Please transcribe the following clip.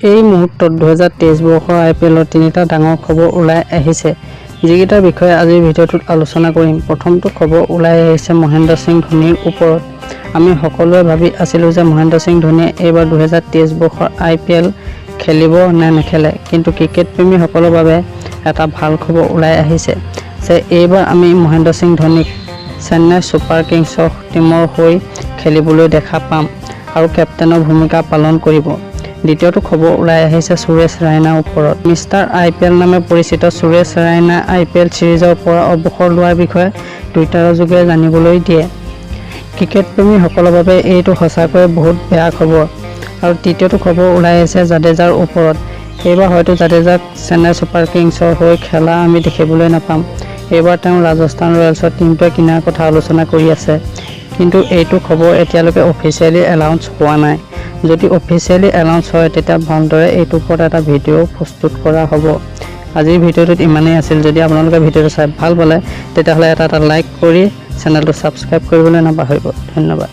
এই মুহূৰ্তত 2023 বৰ্ষৰ IPLৰ তিনিটা ডাঙৰ খবৰ ওলাই আহিছে, যিকেইটাৰ বিষয়ে আজিৰ ভিডিঅ'টোত আলোচনা কৰিম। প্ৰথমটো খবৰ ওলাই আহিছে মহেন্দ্ৰ সিং ধোনীৰ ওপৰত। আমি সকলোৱে ভাবি আছিলোঁ যে মহেন্দ্ৰ সিং ধোনীয়ে এইবাৰ 2023 বৰ্ষৰ IPL খেলিব নে নেখেলে, কিন্তু ক্ৰিকেট প্ৰেমীসকলৰ বাবে এটা ভাল খবৰ ওলাই আহিছে যে এইবাৰ আমি মহেন্দ্ৰ সিং ধোনীক চেন্নাই ছুপাৰ কিংছৰ টীমৰ হৈ খেলিবলৈ দেখা পাম আৰু কেপ্টেইনৰ ভূমিকা পালন কৰিব। দ্বিতীয়টো খবৰ ওলাই আহিছে সুৰেশ ৰাইনাৰ ওপৰত। মিষ্টাৰ IPL নামে পৰিচিত সুৰেশ ৰাইনা IPL ছিৰিজৰ পৰা অৱসৰ লোৱাৰ বিষয়ে টুইটাৰৰ যোগে জানিবলৈ দিয়ে। ক্ৰিকেট প্ৰেমীসকলৰ বাবে এইটো সঁচাকৈয়ে বহুত বেয়া খবৰ। আৰু তৃতীয়টো খবৰ ওলাই আহিছে জাদেজাৰ ওপৰত। এইবাৰ হয়তো জাদেজাক চেন্নাই ছুপাৰ কিংছৰ হৈ খেলা আমি দেখিবলৈ নাপাম। এইবাৰ তেওঁ ৰাজস্থান ৰয়েলছৰ টীমটোৱে কিনাৰ কথা আলোচনা কৰি আছে, কিন্তু এইটো খবৰ এতিয়ালৈকে অফিচিয়েলি এনাউন্স হোৱা নাই। যদি অফিচিয়েলি এনাউন্স হয় তেতিয়া ভালদৰে এইটোৰ ওপৰত এটা ভিডিঅ' প্ৰস্তুত কৰা হ'ব। আজিৰ ভিডিঅ'টোত ইমানেই আছিল। যদি আপোনালোকে ভিডিঅ'টো চাই ভাল পালে তেতিয়াহ'লে এটা লাইক কৰি চেনেলটো ছাবস্ক্ৰাইব কৰিবলৈ নাপাহৰিব। ধন্যবাদ।